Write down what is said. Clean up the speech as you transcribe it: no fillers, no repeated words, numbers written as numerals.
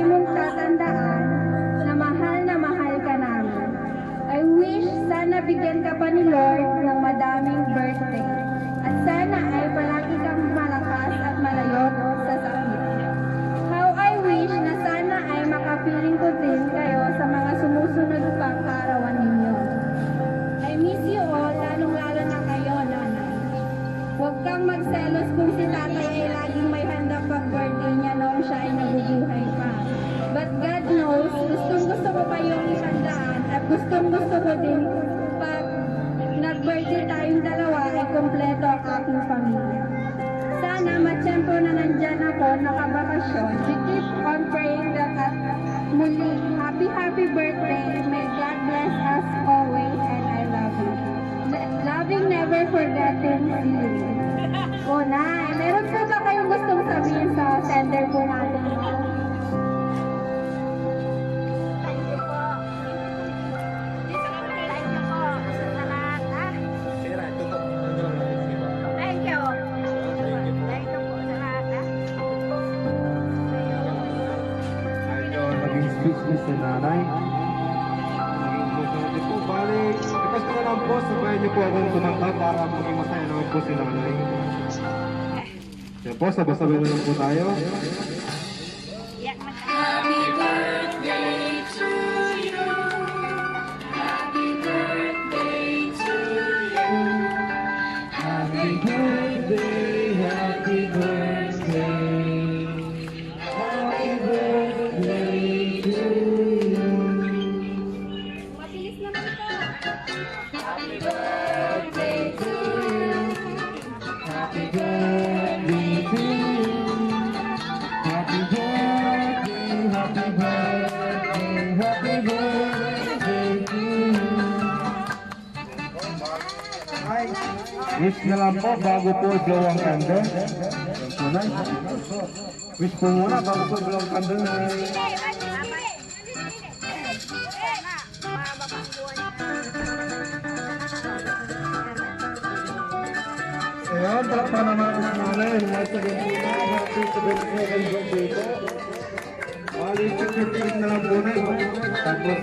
palagi mong tatandaan na mahal ka namin. I wish sana bigyan ka pa ni Lord ng madaming birthday. At sana ay palagi kang malakas at malayo sa sakit. How I wish na sana ay makapiling ko din kayo sa mga sumusunod pang kaarawan ninyo. I miss you all, lalong-lalo na kayo, nanay. Huwag kang magselos kung si tatay ay laging may handa pag-birthday niya noong siya ay nabubuhay pa. But God knows, gustong-gusto ko kayong ihandaan at gustong-gusto ko din pag nag-birthday tayong dalawa ay kompleto ang aking pamilya. Sana matsyempo na nandyan ako, nakabakasyon. We keep on praying that at muli, happy birthday. May God bless us always and I love you. Loving never forgetting you. O Nay, meron po ba kayong gustong sabihin sa sender po natin? Business na nanay. Naging po, bali, request ko na lang po, sabayan niyo po akong kumanta para maging masaya naman po si nanay. Yan po, sabay-sabay na lang po tayo. Happy birthday to you. Happy birthday to you. Happy birthday, happy birthday. Happy birthday to you. Mabilis naman ito. Happy birthday to you. Happy birthday to you. Happy birthday, happy birthday, happy birthday to you. Ay, wish na lang po bago po blow ang candle. Yan po, Nay. Wish po muna bago po blow ang candle. Ayan, palakpan naman ako sa nanay. Nasa ganyan po na. Happy 72nd birthday po. Bali, 15 na lang po na. Tapos,